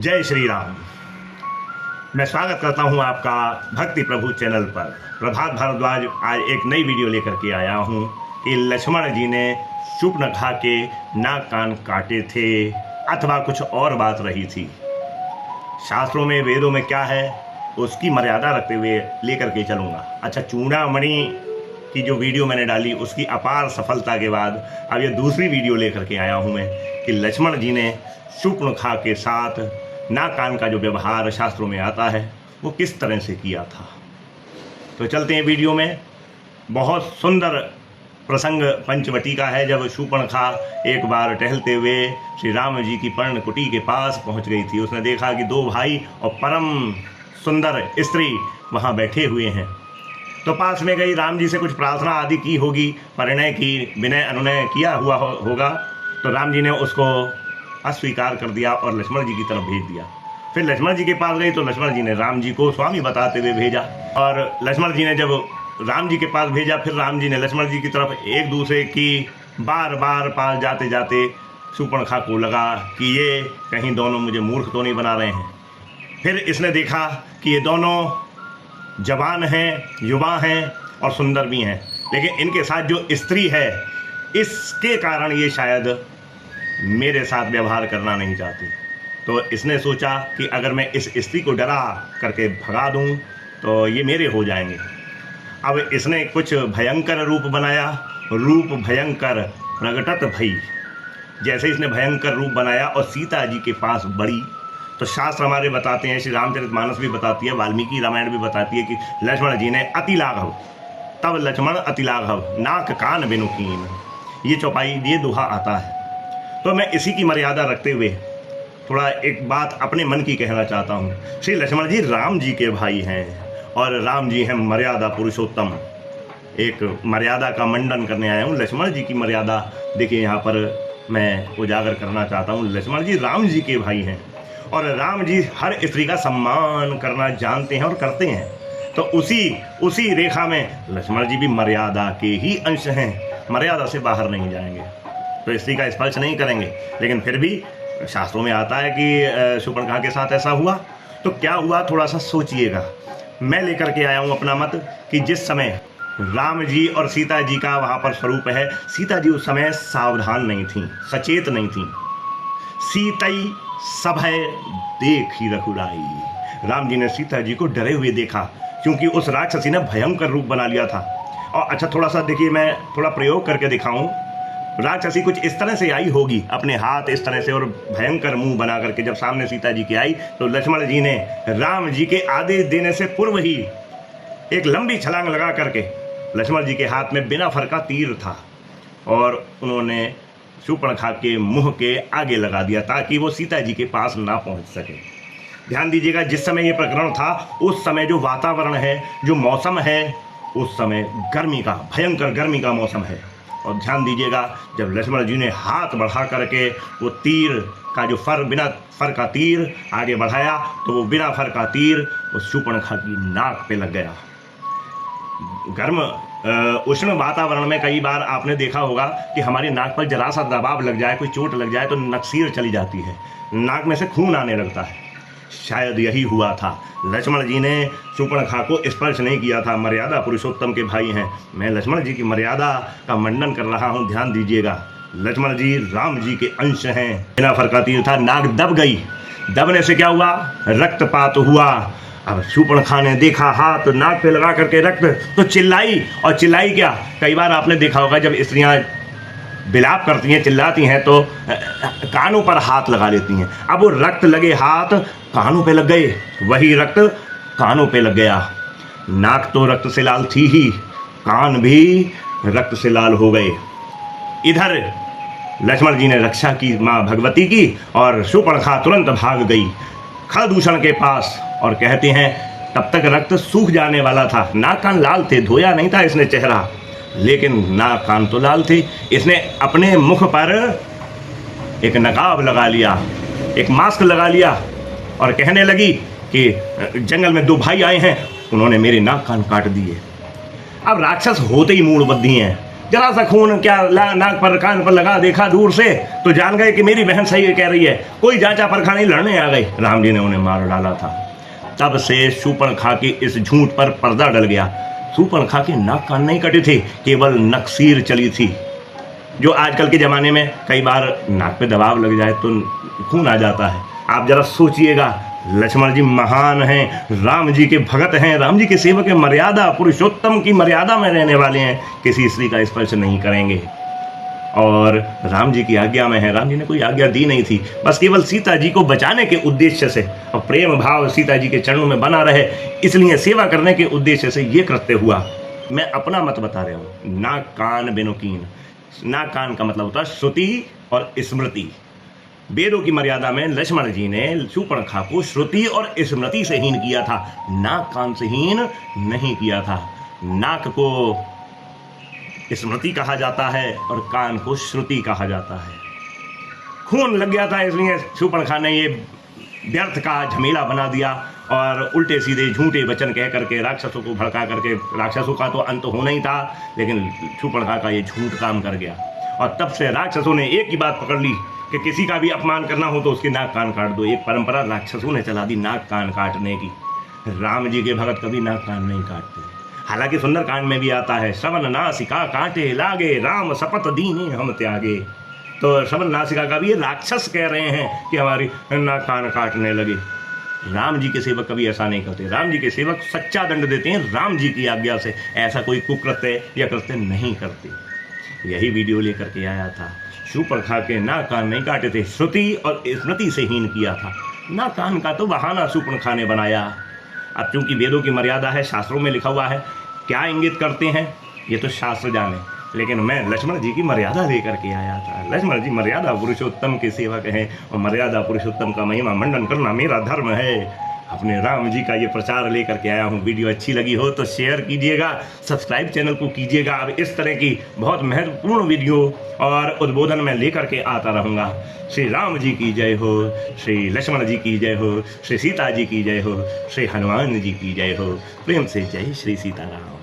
जय श्री राम। मैं स्वागत करता हूं आपका भक्ति प्रभु चैनल पर। प्रभात भारद्वाज आज एक नई वीडियो लेकर के आया हूं कि लक्ष्मण जी ने शूर्पणखा के नाक कान काटे थे अथवा कुछ और बात रही थी। शास्त्रों में वेदों में क्या है उसकी मर्यादा रखते हुए लेकर के चलूँगा। अच्छा, चूड़ामणि की जो वीडियो मैंने डाली उसकी अपार सफलता के बाद अब ये दूसरी वीडियो लेकर के आया हूँ मैं कि लक्ष्मण जी ने शूर्पणखा के साथ नाक कान का जो व्यवहार शास्त्रों में आता है वो किस तरह से किया था। तो चलते हैं वीडियो में। बहुत सुंदर प्रसंग पंचवटी का है, जब शूर्पणखा एक बार टहलते हुए श्री राम जी की पर्णकुटी के पास पहुंच गई थी। उसने देखा कि दो भाई और परम सुंदर स्त्री वहां बैठे हुए हैं, तो पास में गई, राम जी से कुछ प्रार्थना आदि की होगी, परिणय की, विनय अनुनय किया हुआ होगा। तो राम जी ने उसको अस्वीकार कर दिया और लक्ष्मण जी की तरफ भेज दिया। फिर लक्ष्मण जी के पास गई तो लक्ष्मण जी ने राम जी को स्वामी बताते हुए भेजा, और लक्ष्मण जी ने जब राम जी के पास भेजा फिर राम जी ने लक्ष्मण जी की तरफ, एक दूसरे की बार बार पास जाते जाते शूर्पणखा को लगा कि ये कहीं दोनों मुझे मूर्ख तो नहीं बना रहे हैं। फिर इसने देखा कि ये दोनों जवान हैं, युवा हैं और सुंदर भी हैं, लेकिन इनके साथ जो स्त्री है इसके कारण ये शायद मेरे साथ व्यवहार करना नहीं चाहती। तो इसने सोचा कि अगर मैं इस स्त्री को डरा करके भगा दूं तो ये मेरे हो जाएंगे। अब इसने कुछ भयंकर रूप बनाया, रूप भयंकर प्रगटत भई। जैसे इसने भयंकर रूप बनाया और सीता जी के पास बढ़ी, तो शास्त्र हमारे बताते हैं, श्री रामचरितमानस भी बताती है, वाल्मीकि रामायण भी बताती है कि लक्ष्मण जी ने अति लाघव, तब लक्ष्मण अति लाघव नाक कान बिनु कीन, ये चौपाई, ये दोहा आता है। तो मैं इसी की मर्यादा रखते हुए थोड़ा एक बात अपने मन की कहना चाहता हूँ। श्री लक्ष्मण जी राम जी के भाई हैं और राम जी हैं मर्यादा पुरुषोत्तम। एक मर्यादा का मंडन करने आया हूँ। लक्ष्मण जी की मर्यादा देखिए यहाँ पर मैं उजागर करना चाहता हूँ। लक्ष्मण जी राम जी के भाई हैं और राम जी हर स्त्री का सम्मान करना जानते हैं और करते हैं। तो उसी रेखा में लक्ष्मण जी भी मर्यादा के ही अंश हैं, मर्यादा से बाहर नहीं जाएंगे, तो स्त्री का स्पर्श नहीं करेंगे। लेकिन फिर भी शास्त्रों में आता है कि शूर्पणखा के साथ ऐसा हुआ। तो क्या हुआ थोड़ा सा सोचिएगा। मैं लेकर के आया हूँ अपना मत कि जिस समय राम जी और सीता जी का वहाँ पर स्वरूप है, सीता जी उस समय सावधान नहीं थी, सचेत नहीं थी। सीतई सभय देखी रघुराई, राम जी ने सीता जी को डरे हुए देखा क्योंकि उस राक्षसी ने भयंकर रूप बना लिया था। और अच्छा, थोड़ा सा देखिए, मैं थोड़ा प्रयोग करके दिखाऊं। राक्षसी कुछ इस तरह से आई होगी, अपने हाथ इस तरह से और भयंकर मुंह बना करके जब सामने सीता जी की आई, तो लक्ष्मण जी ने राम जी के आदेश देने से पूर्व ही एक लंबी छलांग लगा करके, लक्ष्मण जी के हाथ में बिना फर का तीर था और उन्होंने शूर्पणखा के मुंह के आगे लगा दिया ताकि वो सीता जी के पास ना पहुंच सके। ध्यान दीजिएगा, जिस समय ये प्रकरण था उस समय जो वातावरण है, जो मौसम है, उस समय गर्मी का, भयंकर गर्मी का मौसम है। और ध्यान दीजिएगा, जब लक्ष्मण जी ने हाथ बढ़ा करके वो तीर का जो बिना फर का तीर आगे बढ़ाया, तो वो बिना फर का तीर उस शूर्पणखा की नाक पे लग गया। गर्म उष्ण वातावरण में कई बार आपने देखा होगा कि हमारी नाक पर जरा सा दबाव लग जाए, कोई चोट लग जाए तो नक्सीर चली जाती है, नाक में से खून आने लगता है। शायद यही हुआ था। लक्ष्मण जी ने शूर्पणखा को स्पर्श नहीं किया था, मर्यादा पुरुषोत्तम के भाई हैं। मैं लक्ष्मण जी की मर्यादा का मंडन कर रहा हूँ, ध्यान दीजिएगा। लक्ष्मण जी राम जी के अंश हैं। बिना फर का तीर था, नाक दब गई, दबने से क्या हुआ, रक्तपात हुआ। अब शूर्पणखा ने देखा हाथ नाक पे लगा करके रक्त, तो चिल्लाई। और चिल्लाई क्या, कई बार आपने देखा होगा जब स्त्रियां विलाप करती हैं, चिल्लाती हैं, तो कानों पर हाथ लगा लेती हैं। अब वो रक्त लगे हाथ कानों पे लग गए, वही रक्त कानों पे लग गया। नाक तो रक्त से लाल थी ही, कान भी रक्त से लाल हो गए। इधर लक्ष्मण जी ने रक्षा की माँ भगवती की और शूर्पणखा तुरंत भाग गई खरदूषण के पास, और कहते हैं तब तक रक्त सूख जाने वाला था, नाक कान लाल थे, धोया नहीं था इसने चेहरा, लेकिन नाक कान तो लाल थे। इसने अपने मुख पर एक नकाब लगा लिया, एक मास्क लगा लिया और कहने लगी कि जंगल में दो भाई आए हैं, उन्होंने मेरे नाक कान काट दिए। अब राक्षस होते ही मूड बद्धी हैं, जरा सा खून क्या नाक पर कान पर लगा देखा दूर से तो जान गए कि मेरी बहन सही कह रही है। कोई जांचा परखा नहीं, लड़ने आ गई। राम जी ने उन्हें मार डाला था। तब से शूर्पणखा के इस झूठ पर पर्दा डल गया। शूर्पणखा के नाक कान नहीं कटे थे, केवल नक्सीर चली थी। जो आजकल के ज़माने में कई बार नाक पे दबाव लग जाए तो खून आ जाता है। आप जरा सोचिएगा, लक्ष्मण जी महान हैं, राम जी के भगत हैं, राम जी के सेवक हैं, मर्यादा पुरुषोत्तम की मर्यादा में रहने वाले हैं, किसी स्त्री का स्पर्श नहीं करेंगे और राम जी की आज्ञा में है। राम जी ने कोई आज्ञा दी नहीं थी, बस केवल सीता जी को बचाने के उद्देश्य से और प्रेम भाव सीता जी के चरणों में बना रहे, इसलिए सेवा करने के उद्देश्य से ये कृत्य हुआ। मैं अपना मत बता रहा हूँ। नाक कान बेनुकीन, नाक कान का मतलब होता है श्रुति और स्मृति। वेदों की मर्यादा में लक्ष्मण जी ने शूर्पणखा को श्रुति और स्मृति से हीन किया था, नाक कान से हीन नहीं किया था। नाक को स्मृति कहा जाता है और कान को श्रुति कहा जाता है। खून लग गया था, इसलिए शूर्पणखा ने ये व्यर्थ का झमेला बना दिया और उल्टे सीधे झूठे वचन कह करके राक्षसों को भड़का करके, राक्षसों का तो अंत होना ही था, लेकिन शूर्पणखा का ये झूठ काम कर गया। और तब से राक्षसों ने एक ही बात पकड़ ली कि किसी का भी अपमान करना हो तो उसके नाक कान काट दो। एक परंपरा राक्षसों ने चला दी नाक कान काटने की। राम जी के भगत कभी नाक कान नहीं काटते। हालांकि सुंदरकांड में भी आता है, श्रवण नासिका काटे लागे, राम शपथ दीने हम त्यागे। तो श्रवण नासिका का भी ये राक्षस कह रहे हैं कि हमारी नाक कान काटने लगे। राम जी के सेवक कभी ऐसा नहीं करते। राम जी के सेवक सच्चा दंड देते हैं राम जी की आज्ञा से, ऐसा कोई कुकृत्य या कृत्य नहीं करते। यही वीडियो लेकर के आया था। शूर्पणखा के नाक कान नहीं काटे थे, श्रुति और स्मृति से हीन किया था। नाक कान का तो बहाना शूर्पणखा ने बनाया। अब चूंकि वेदों की मर्यादा है, शास्त्रों में लिखा हुआ है, क्या इंगित करते हैं ये तो शास्त्र जाने, लेकिन मैं लक्ष्मण जी की मर्यादा लेकर के आया था। लक्ष्मण जी मर्यादा पुरुषोत्तम के सेवक हैं और मर्यादा पुरुषोत्तम का महिमा मंडन करना मेरा धर्म है। अपने राम जी का ये प्रचार लेकर के आया हूँ। वीडियो अच्छी लगी हो तो शेयर कीजिएगा, सब्सक्राइब चैनल को कीजिएगा। अब इस तरह की बहुत महत्वपूर्ण वीडियो और उद्बोधन में लेकर के आता रहूँगा। श्री राम जी की जय हो, श्री लक्ष्मण जी की जय हो, श्री सीता जी की जय हो, श्री हनुमान जी की जय हो। प्रेम से जय श्री सीताराम।